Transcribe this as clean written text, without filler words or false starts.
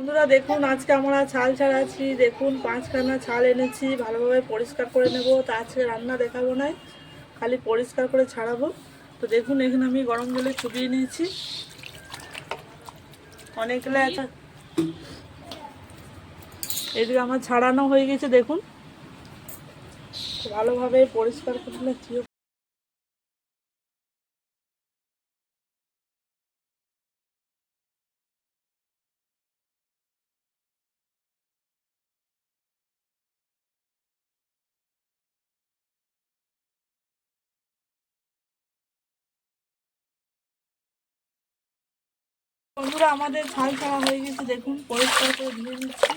বন্ধুরা দেখুন, আজকে আমরা ছাল ছাড়াচ্ছি। দেখুন 5খানা ছাল এনেছি, ভালোভাবে পরিষ্কার করে নেব। তো আজকে রান্না দেখাবো না, খালি পরিষ্কার করে ছাড়াবো। তো দেখুন এখানে আমি গরম জলে চুবিয়ে নিয়েছি অনেকগুলো। আচ্ছা, এদিকে আমার ছাড়ানো হয়ে গেছে। দেখুন ভালোভাবে পরিষ্কার করলে বন্ধুরা আমাদের ছাল ছাড়া হয়ে গেছে। দেখুন পরিষ্কার করে ধুয়ে নিচ্ছি।